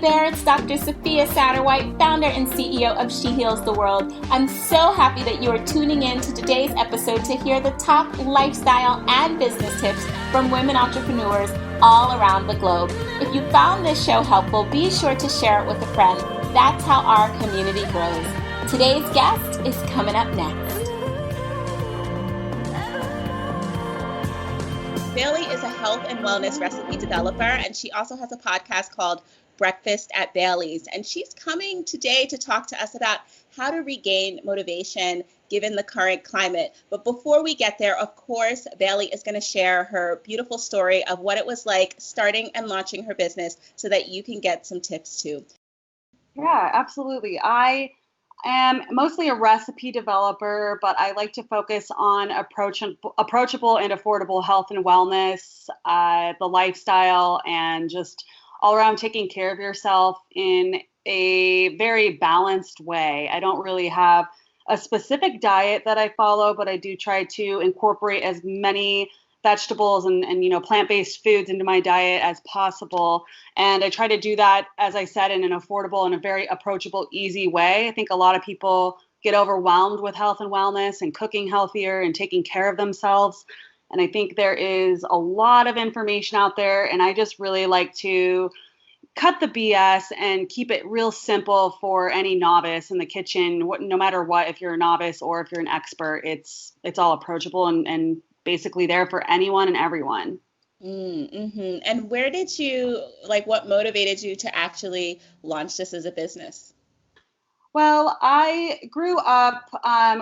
there, it's Dr. Sophia Satterwhite, founder and CEO of She Heals the World. I'm so happy that you are tuning in to today's episode to hear the top lifestyle and business tips from women entrepreneurs all around the globe. If you found this show helpful, be sure to share it with a friend. That's how our community grows. Today's guest is coming up next. Bailey is a health and wellness recipe developer, and she also has a podcast called Breakfast at Bailey's. And she's coming today to talk to us about how to regain motivation given the current climate. But before we get there, of course, Bailey is going to share her beautiful story of what it was like starting and launching her business so that you can get some tips too. Yeah, absolutely. I am mostly a recipe developer, but I like to focus on approachable and affordable health and wellness, the lifestyle, and just all around taking care of yourself in a very balanced way. I don't really have a specific diet that I follow, but I do try to incorporate as many vegetables and plant-based foods into my diet as possible. And I try to do that, as I said, in an affordable and a very approachable, easy way. I think a lot of people get overwhelmed with health and wellness and cooking healthier and taking care of themselves. And I think there is a lot of information out there, and I just really like to cut the BS and keep it real simple for any novice in the kitchen. No matter what, if you're a novice or if you're an expert, it's all approachable and basically there for anyone and everyone. Mm-hmm. And where did you, what motivated you to actually launch this as a business? Well, I grew up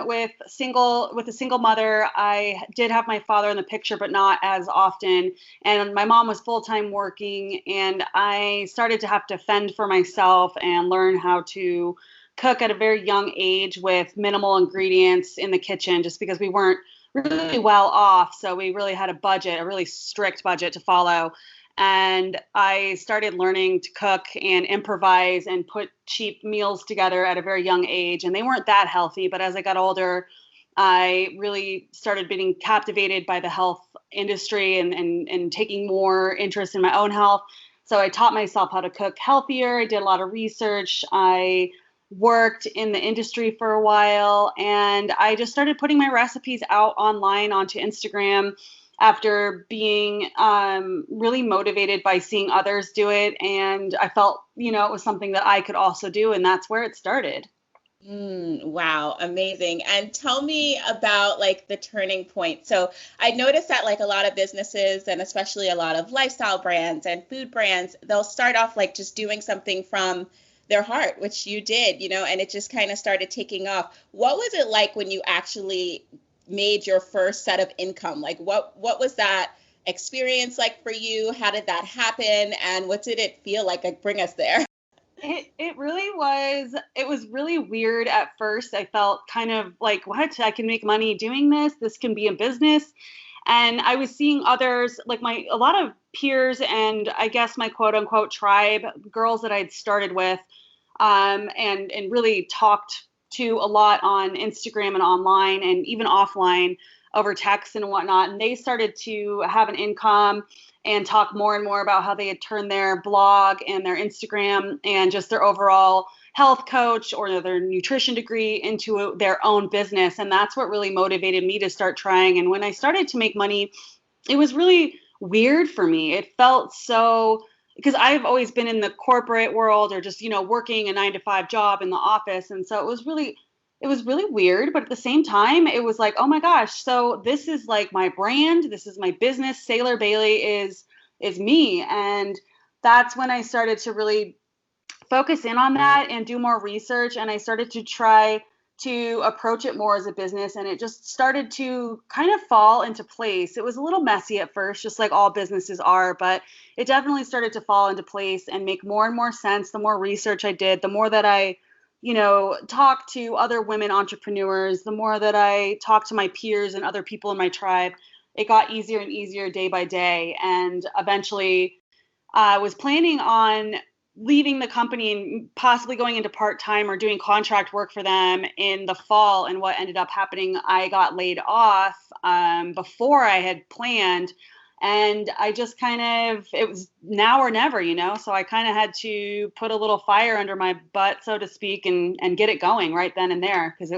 with a single mother. I did have my father in the picture, but not as often. And my mom was full-time working, and I started to have to fend for myself and learn how to cook at a very young age with minimal ingredients in the kitchen, just because we weren't really well off. So we really had a really strict budget to follow. And I started learning to cook and improvise and put cheap meals together at a very young age. And they weren't that healthy, but as I got older, I really started being captivated by the health industry and taking more interest in my own health. So I taught myself how to cook healthier. I did a lot of research. I worked in the industry for a while, and I just started putting my recipes out online onto Instagram after being really motivated by seeing others do it. And I felt, it was something that I could also do, and that's where it started. Wow, amazing. And tell me about the turning point. So I noticed that a lot of businesses, and especially a lot of lifestyle brands and food brands, they'll start off just doing something from their heart, which you did, and it just kind of started taking off. What was it like when you actually made your first set of income? What was that experience like for you? How did that happen? And what did it feel like bring us there? It really was. It was really weird at first. I felt kind of like, what? I can make money doing this. This can be a business. And I was seeing others, a lot of peers and I guess my quote unquote tribe, girls that I'd started with, and really talked to a lot on Instagram and online and even offline over text and whatnot. And they started to have an income and talk more and more about how they had turned their blog and their Instagram and just their overall health coach or their nutrition degree into their own business. And that's what really motivated me to start trying. And when I started to make money, it was really weird for me. It felt so, because I've always been in the corporate world or just, working a 9-to-5 job in the office. And so it was really weird. But at the same time, it was like, oh my gosh, so this is my brand. This is my business. Sailor Bailey is me. And that's when I started to really focus in on that and do more research. And I started to try to approach it more as a business. And it just started to kind of fall into place. It was a little messy at first, just like all businesses are, but it definitely started to fall into place and make more and more sense. The more research I did, the more that I talk to other women entrepreneurs, the more that I talk to my peers and other people in my tribe, it got easier and easier day by day. And eventually I was planning on leaving the company and possibly going into part-time or doing contract work for them in the fall. And what ended up happening, I got laid off before I had planned. And I just it was now or never, so I kind of had to put a little fire under my butt, so to speak, and get it going right then and there, because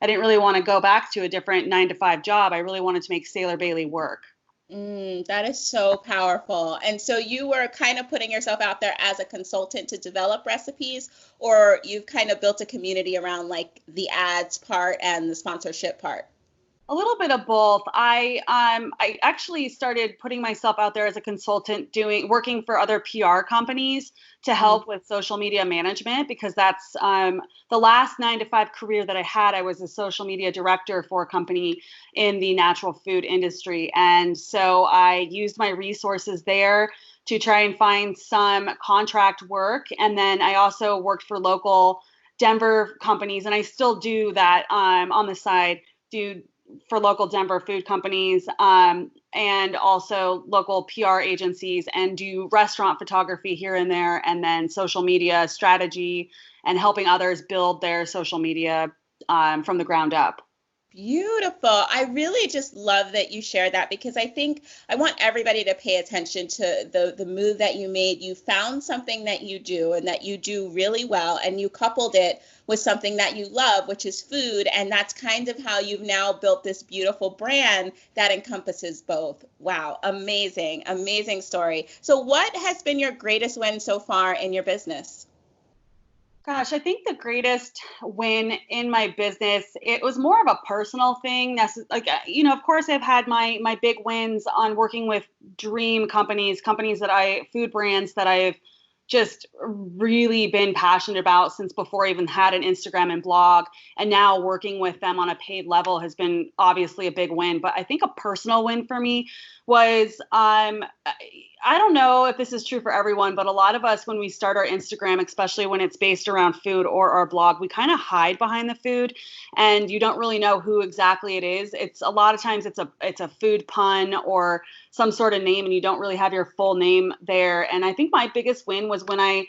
I didn't really want to go back to a different 9 to 5 job. I really wanted to make Sailor Bailey work. That is so powerful. And so you were kind of putting yourself out there as a consultant to develop recipes, or you've kind of built a community around like the ads part and the sponsorship part? A little bit of both. I actually started putting myself out there as a consultant, working for other PR companies to help with social media management, because that's the last 9 to 5 career that I had. I was a social media director for a company in the natural food industry, and so I used my resources there to try and find some contract work. And then I also worked for local Denver companies, and I still do that on the side. Do for local Denver food companies, and also local PR agencies, and do restaurant photography here and there, and then social media strategy and helping others build their social media from the ground up. Beautiful. I really just love that you shared that, because I think I want everybody to pay attention to the move that you made. You found something that you do and that you do really well, and you coupled it with something that you love, which is food. And that's kind of how you've now built this beautiful brand that encompasses both. Wow. Amazing, amazing story. So what has been your greatest win so far in your business? Gosh, I think the greatest win in my business, it was more of a personal thing. That's like, of course I've had my big wins on working with dream companies food brands that I've just really been passionate about since before I even had an Instagram and blog. And now working with them on a paid level has been obviously a big win. But I think a personal win for me was, I don't know if this is true for everyone, but a lot of us, when we start our Instagram, especially when it's based around food or our blog, we kind of hide behind the food, and you don't really know who exactly it is. It's a lot of times it's a food pun or some sort of name, and you don't really have your full name there. And I think my biggest win was when I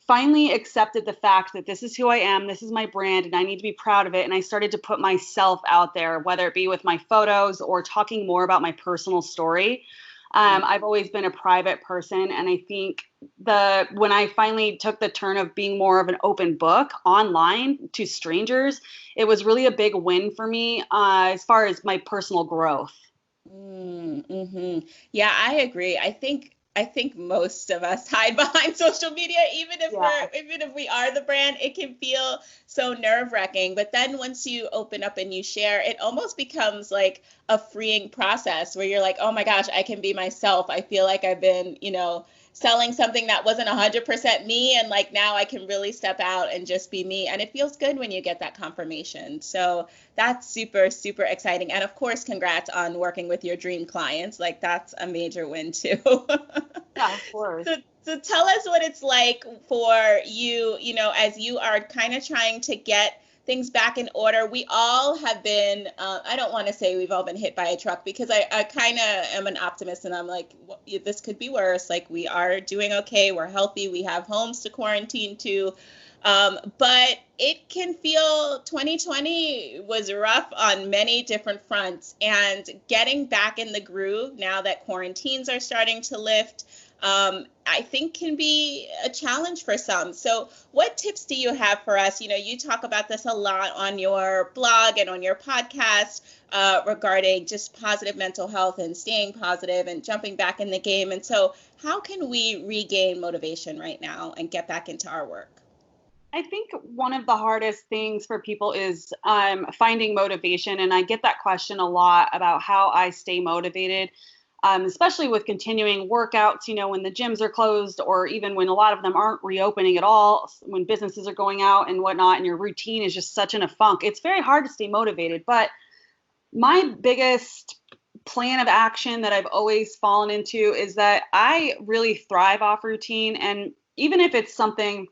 finally accepted the fact that this is who I am, this is my brand, and I need to be proud of it. And I started to put myself out there, whether it be with my photos or talking more about my personal story. I've always been a private person, and I think when I finally took the turn of being more of an open book online to strangers, it was really a big win for me as far as my personal growth. Yeah, I agree. I think most of us hide behind social media, even if we are the brand. It can feel so nerve-wracking. But then once you open up and you share, it almost becomes like a freeing process where you're like, oh my gosh, I can be myself. I feel like I've been, selling something that wasn't 100% me, and like now I can really step out and just be me. And it feels good when you get that confirmation. So that's super, super exciting. And of course, congrats on working with your dream clients. Like that's a major win too. Yeah, of course. So tell us what it's like for you, as you are kind of trying to get things back in order. We all have been, I don't want to say we've all been hit by a truck, because I kind of am an optimist, and I'm like, well, this could be worse. Like we are doing okay. We're healthy. We have homes to quarantine to. But it can feel 2020 was rough on many different fronts, and getting back in the groove now that quarantines are starting to lift, I think can be a challenge for some. So what tips do you have for us? You talk about this a lot on your blog and on your podcast regarding just positive mental health and staying positive and jumping back in the game. And so how can we regain motivation right now and get back into our work? I think one of the hardest things for people is finding motivation. And I get that question a lot about how I stay motivated. Especially with continuing workouts, when the gyms are closed, or even when a lot of them aren't reopening at all, when businesses are going out and whatnot, and your routine is just such in a funk, it's very hard to stay motivated. But my biggest plan of action that I've always fallen into is that I really thrive off routine. And even if it's something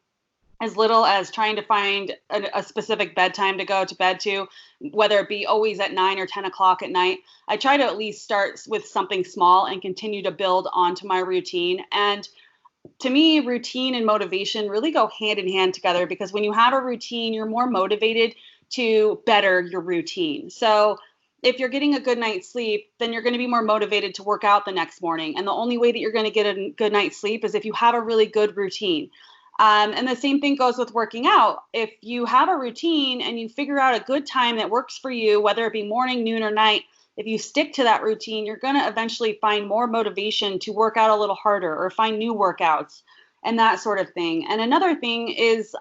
as little as trying to find a specific bedtime to go to bed to, whether it be always at 9 or 10 o'clock at night, I try to at least start with something small and continue to build onto my routine. And to me, routine and motivation really go hand in hand together, because when you have a routine, you're more motivated to better your routine. So if you're getting a good night's sleep, then you're going to be more motivated to work out the next morning. And the only way that you're going to get a good night's sleep is if you have a really good routine. And the same thing goes with working out. If you have a routine and you figure out a good time that works for you, whether it be morning, noon, or night, if you stick to that routine, you're going to eventually find more motivation to work out a little harder or find new workouts and that sort of thing. And another thing is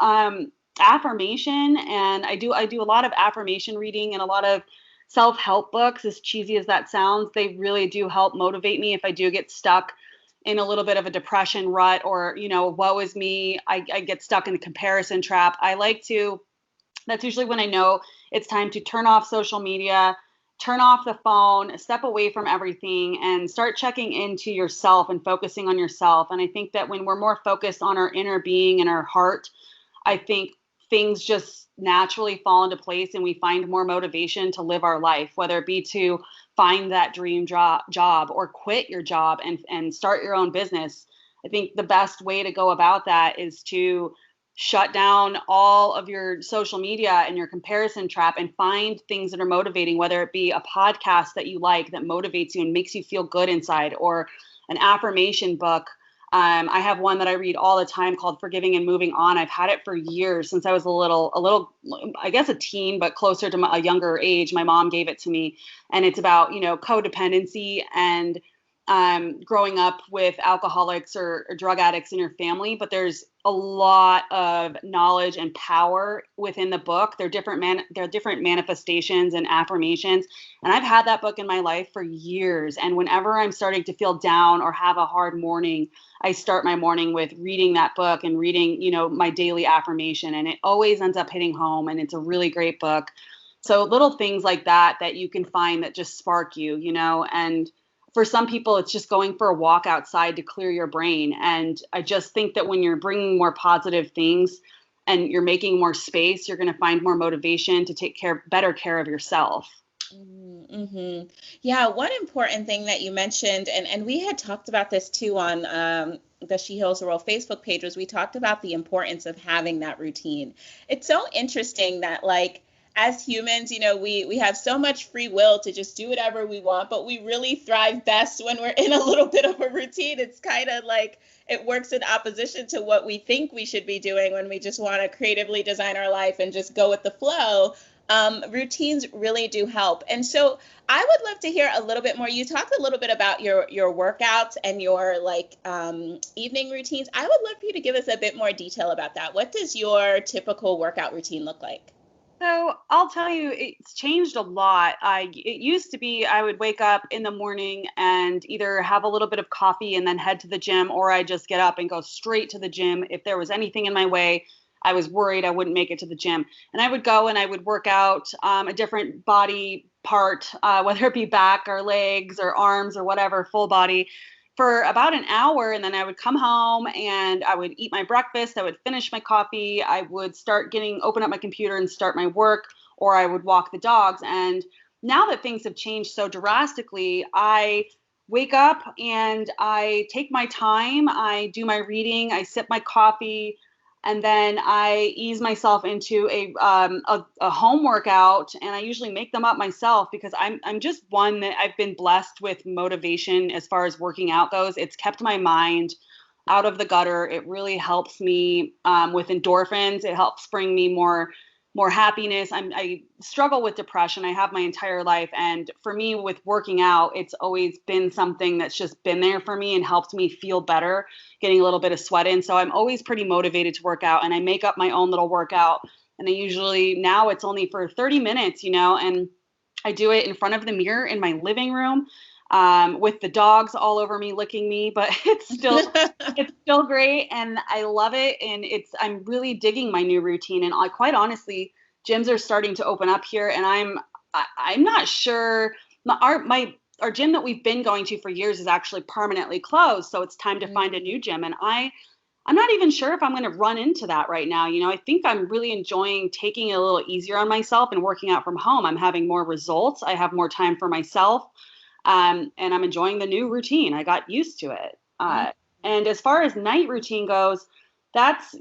affirmation. And I do a lot of affirmation reading and a lot of self-help books. As cheesy as that sounds, they really do help motivate me if I do get stuck in a little bit of a depression rut, or, woe is me, I get stuck in the comparison trap. That's usually when I know it's time to turn off social media, turn off the phone, step away from everything, and start checking into yourself and focusing on yourself. And I think that when we're more focused on our inner being and our heart, I think things just naturally fall into place and we find more motivation to live our life, whether it be to find that dream job or quit your job and start your own business. I think the best way to go about that is to shut down all of your social media and your comparison trap and find things that are motivating, whether it be a podcast that you like that motivates you and makes you feel good inside, or an affirmation book. I have one that I read all the time called Forgiving and Moving On. I've had it for years, since I was a little, I guess a teen, but closer to a younger age. My mom gave it to me, and it's about, codependency and growing up with alcoholics or drug addicts in your family. But there's a lot of knowledge and power within the book. There are different manifestations and affirmations. And I've had that book in my life for years. And whenever I'm starting to feel down or have a hard morning, I start my morning with reading that book and reading, my daily affirmation. And it always ends up hitting home. And it's a really great book. So little things like that you can find that just spark you, and for some people, it's just going for a walk outside to clear your brain. And I just think that when you're bringing more positive things and you're making more space, you're going to find more motivation to take better care of yourself. Mm-hmm. Yeah, one important thing that you mentioned, and we had talked about this too on the She Heals the World Facebook page, was we talked about the importance of having that routine. It's so interesting that, like, as humans, we have so much free will to just do whatever we want, but we really thrive best when we're in a little bit of a routine. It's kind of like it works in opposition to what we think we should be doing when we just want to creatively design our life and just go with the flow. Routines really do help. And so I would love to hear a little bit more. You talked a little bit about your workouts and your evening routines. I would love for you to give us a bit more detail about that. What does your typical workout routine look like? So I'll tell you, it's changed a lot. It used to be I would wake up in the morning and either have a little bit of coffee and then head to the gym, or I just get up and go straight to the gym. If there was anything in my way, I was worried I wouldn't make it to the gym. And I would go and I would work out a different body part, whether it be back or legs or arms or whatever, full body, for about an hour. And then I would come home and I would eat my breakfast. I would finish my coffee. I would open up my computer and start my work, or I would walk the dogs. And now that things have changed so drastically, I wake up and I take my time. I do my reading. I sip my coffee. And then I ease myself into a home workout, and I usually make them up myself because I'm just one that I've been blessed with motivation as far as working out goes. It's kept my mind out of the gutter. It really helps me with endorphins. It helps bring me more happiness. I struggle with depression. I have my entire life. And for me, with working out, it's always been something that's just been there for me and helped me feel better, getting a little bit of sweat in. So I'm always pretty motivated to work out, and I make up my own little workout. And now it's only for 30 minutes, and I do it in front of the mirror in my living room. With the dogs all over me, licking me, but it's still great. And I love it. And I'm really digging my new routine. And quite honestly, gyms are starting to open up here, and I'm not sure. Our gym that we've been going to for years is actually permanently closed. So it's time to find a new gym. And I'm not even sure if I'm going to run into that right now. I think I'm really enjoying taking it a little easier on myself and working out from home. I'm having more results. I have more time for myself. And I'm enjoying the new routine. I got used to it. And as far as night routine goes, that's,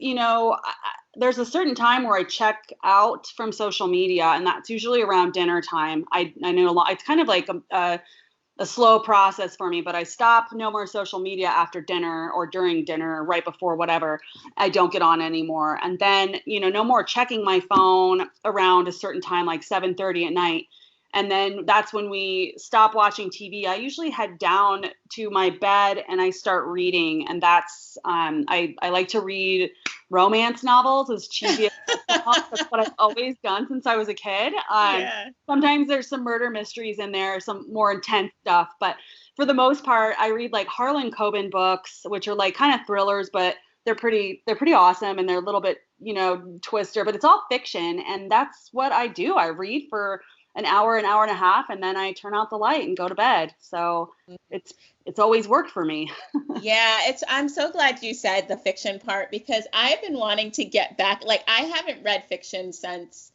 there's a certain time where I check out from social media, and that's usually around dinner time. I know a lot. It's kind of like a slow process for me, but I stop no more social media after dinner or during dinner, right before whatever. I don't get on anymore. And then, no more checking my phone around a certain time, like 7:30 at night. And then that's when we stop watching TV. I usually head down to my bed and I start reading. And that's, I like to read romance novels, as cheesy as that sounds. That's what I've always done since I was a kid. Yeah. Sometimes there's some murder mysteries in there, some more intense stuff. But for the most part, I read like Harlan Coben books, which are like kind of thrillers, but they're pretty awesome, and they're a little bit, twister, but it's all fiction. And that's what I do. I read for an hour and a half, and then I turn out the light and go to bed. So it's always worked for me. Yeah, I'm so glad you said the fiction part because I've been wanting to get back. Like, I haven't read fiction since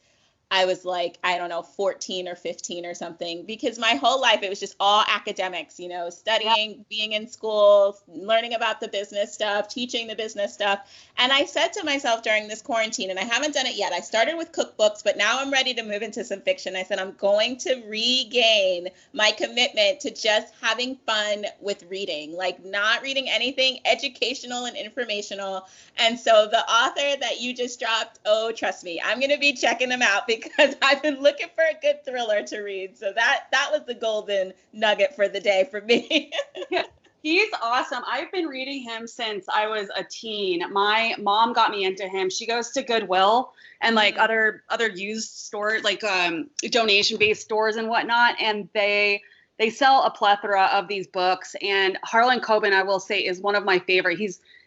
I was like, I don't know, 14 or 15 or something, because my whole life it was just all academics, studying, being in school, learning about the business stuff, teaching the business stuff. And I said to myself during this quarantine, and I haven't done it yet, I started with cookbooks, but now I'm ready to move into some fiction. I said, I'm going to regain my commitment to just having fun with reading, like not reading anything educational and informational. And so the author that you just dropped, oh, trust me, I'm going to be checking them out because I've been looking for a good thriller to read. So that was the golden nugget for the day for me. Yeah, he's awesome. I've been reading him since I was a teen. My mom got me into him. She goes to Goodwill and like other used stores, like donation-based stores and whatnot, and they sell a plethora of these books. And Harlan Coben, I will say, is one of my favorite.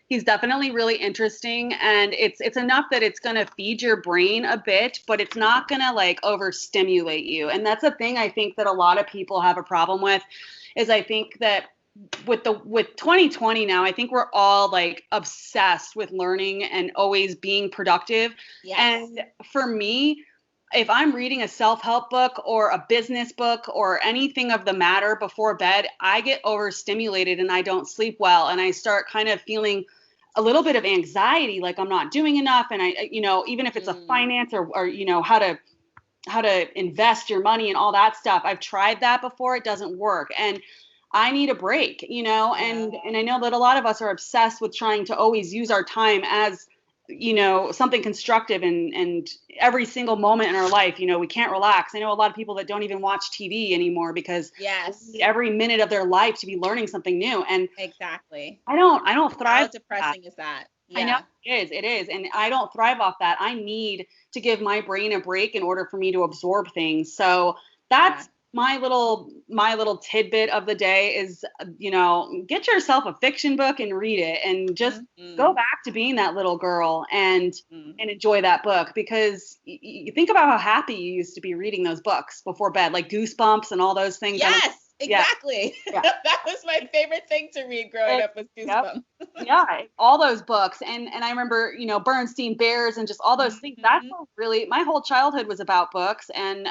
He's definitely really interesting, and it's enough that it's going to feed your brain a bit, but it's not going to like overstimulate you. And that's a thing I think that a lot of people have a problem with, is I think that with 2020 now, I think we're all like obsessed with learning and always being productive. Yes. And for me, if I'm reading a self-help book or a business book or anything of the matter before bed, I get overstimulated and I don't sleep well. And I start kind of feeling a little bit of anxiety, like I'm not doing enough. And I, even if it's a finance or how to invest your money and all that stuff, I've tried that before. It doesn't work. And I need a break, and I know that a lot of us are obsessed with trying to always use our time as, something constructive, and every single moment in our life, we can't relax. I know a lot of people that don't even watch TV anymore because yes, every minute of their life to be learning something new. And exactly. I don't thrive. How depressing is that? Yeah. I know it is. And I don't thrive off that. I need to give my brain a break in order for me to absorb things. So that's my little tidbit of the day is, get yourself a fiction book and read it, and just go back to being that little girl and enjoy that book, because you think about how happy you used to be reading those books before bed, like Goosebumps and all those things. Yes. Exactly. Yeah. That was my favorite thing to read growing up was Goosebumps. Yeah, all those books. And I remember, Bernstein Bears and just all those things. That's what really, my whole childhood was about books. And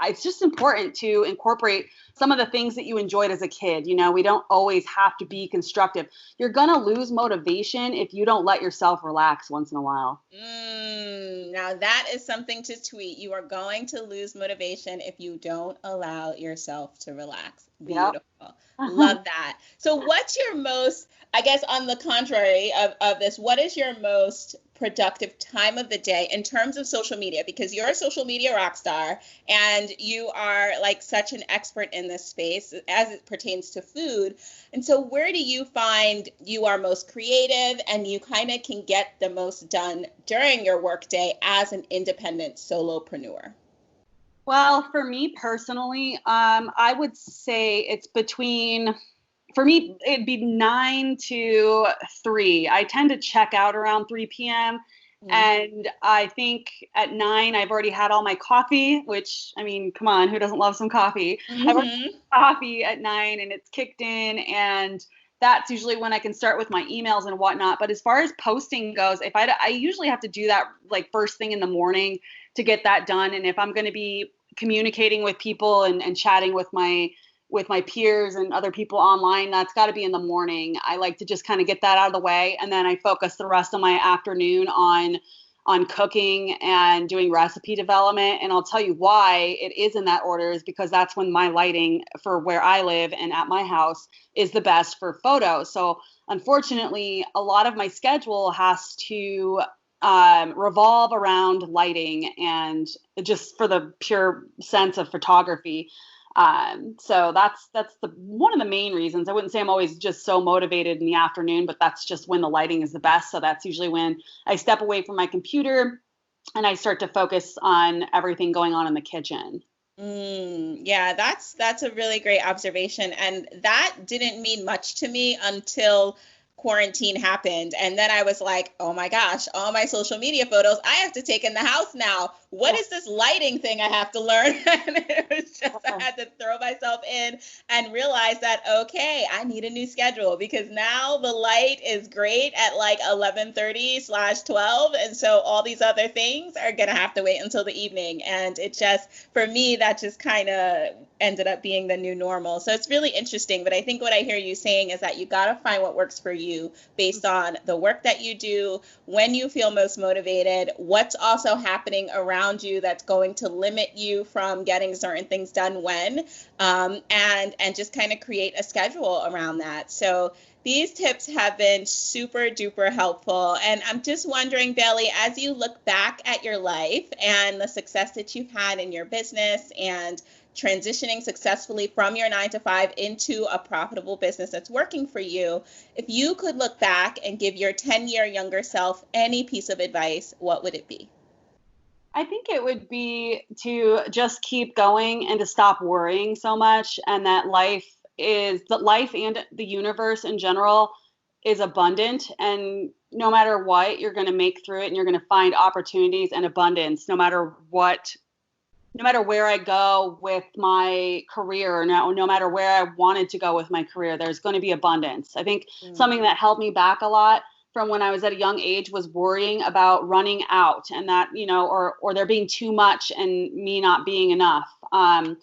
it's just important to incorporate some of the things that you enjoyed as a kid. We don't always have to be constructive. You're going to lose motivation if you don't let yourself relax once in a while. Now that is something to tweet. You are going to lose motivation if you don't allow yourself to relax. Beautiful. Yep. Love that. So what's your most, I guess on the contrary of this, what is your most productive time of the day in terms of social media? Because you're a social media rock star and you are like such an expert in this space as it pertains to food. And so where do you find you are most creative and you kind of can get the most done during your workday as an independent solopreneur? Well, for me personally, I would say it's for me, it'd be 9 to 3. I tend to check out around 3 p.m. And I think at 9, I've already had all my coffee, which, I mean, come on, who doesn't love some coffee? I've already had coffee at 9 and it's kicked in, and that's usually when I can start with my emails and whatnot. But as far as posting goes, I usually have to do that like first thing in the morning to get that done. And if I'm going to be communicating with people and chatting with my peers and other people online, that's got to be in the morning. I like to just kind of get that out of the way, and then I focus the rest of my afternoon on on cooking and doing recipe development. And I'll tell you why it is in that order is because that's when my lighting for where I live and at my house is the best for photos. So unfortunately, a lot of my schedule has to revolve around lighting and just for the pure sense of photography. So that's one of the main reasons. I wouldn't say I'm always just so motivated in the afternoon, but that's just when the lighting is the best. So that's usually when I step away from my computer and I start to focus on everything going on in the kitchen. Yeah, that's a really great observation. And that didn't mean much to me until quarantine happened. And then I was like, oh my gosh, all my social media photos I have to take in the house now. What is this lighting thing I have to learn? And it was just, I had to throw myself in and realize that, okay, I need a new schedule because now the light is great at like 11:30/12. And so all these other things are going to have to wait until the evening. And it just, for me, that just kind of ended up being the new normal. So it's really interesting. But I think what I hear you saying is that you got to find what works for you based on the work that you do, when you feel most motivated, what's also happening around you that's going to limit you from getting certain things done when, and just kind of create a schedule around that. So these tips have been super duper helpful. And I'm just wondering, Bailey, as you look back at your life and the success that you've had in your business and transitioning successfully from your 9-to-5 into a profitable business that's working for you, if you could look back and give your 10-year younger self any piece of advice, what would it be? I think it would be to just keep going and to stop worrying so much, and that life and the universe in general is abundant, and no matter what, you're going to make through it and you're going to find opportunities and abundance no matter where I go with my career, no matter where I wanted to go with my career, there's going to be abundance. I think something that held me back a lot from when I was at a young age was worrying about running out and that, or there being too much and me not being enough. I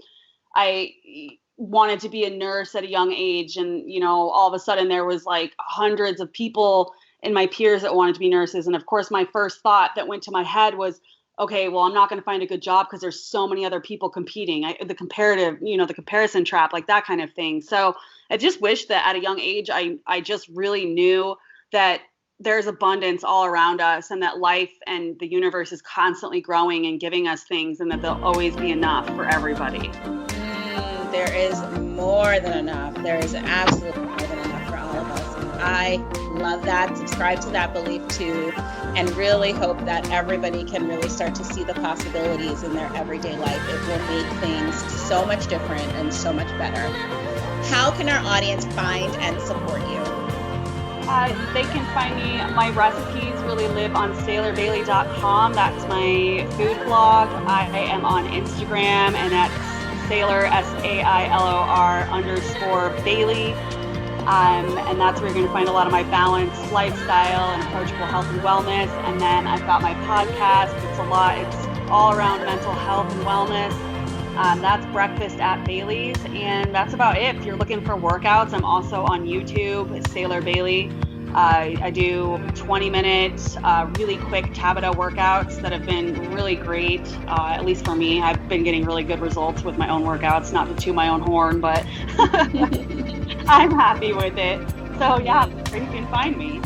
wanted to be a nurse at a young age, and, all of a sudden there was like hundreds of people in my peers that wanted to be nurses. And of course, my first thought that went to my head was, okay, well, I'm not going to find a good job because there's so many other people competing. The comparison trap, like that kind of thing. So I just wish that at a young age, I just really knew that there's abundance all around us and that life and the universe is constantly growing and giving us things and that there'll always be enough for everybody. There is more than enough. There is absolutely more than enough for all of us. I love that. Subscribe to that belief too, and really hope that everybody can really start to see the possibilities in their everyday life. It will make things so much different and so much better. How can our audience find and support you? They can find me. My recipes really live on sailorbailey.com. That's my food blog. I am on Instagram, and that's Sailor, SAILOR_Bailey. And that's where you're going to find a lot of my balanced lifestyle and approachable health and wellness. And then I've got my podcast. It's all around mental health and wellness. That's Breakfast at Bailey's, and that's about it. If you're looking for workouts, I'm also on YouTube, Sailor Bailey. I do 20-minute, really quick Tabata workouts that have been really great, at least for me. I've been getting really good results with my own workouts, not to toot my own horn, but I'm happy with it. So yeah, that's where you can find me.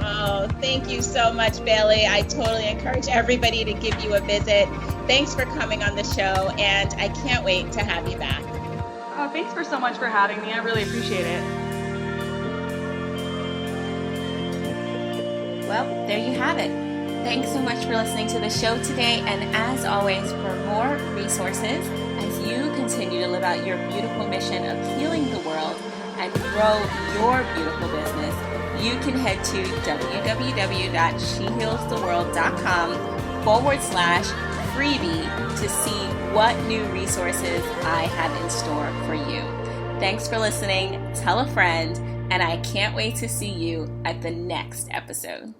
Oh, thank you so much, Bailey. I totally encourage everybody to give you a visit. Thanks for coming on the show, and I can't wait to have you back. Oh, thanks so much for having me. I really appreciate it. Well, there you have it. Thanks so much for listening to the show today, and as always, for more resources as you continue to live out your beautiful mission of healing the world and grow your beautiful business, you can head to www.shehhealstheworld.com/freebie to see what new resources I have in store for you. Thanks for listening. Tell a friend, and I can't wait to see you at the next episode.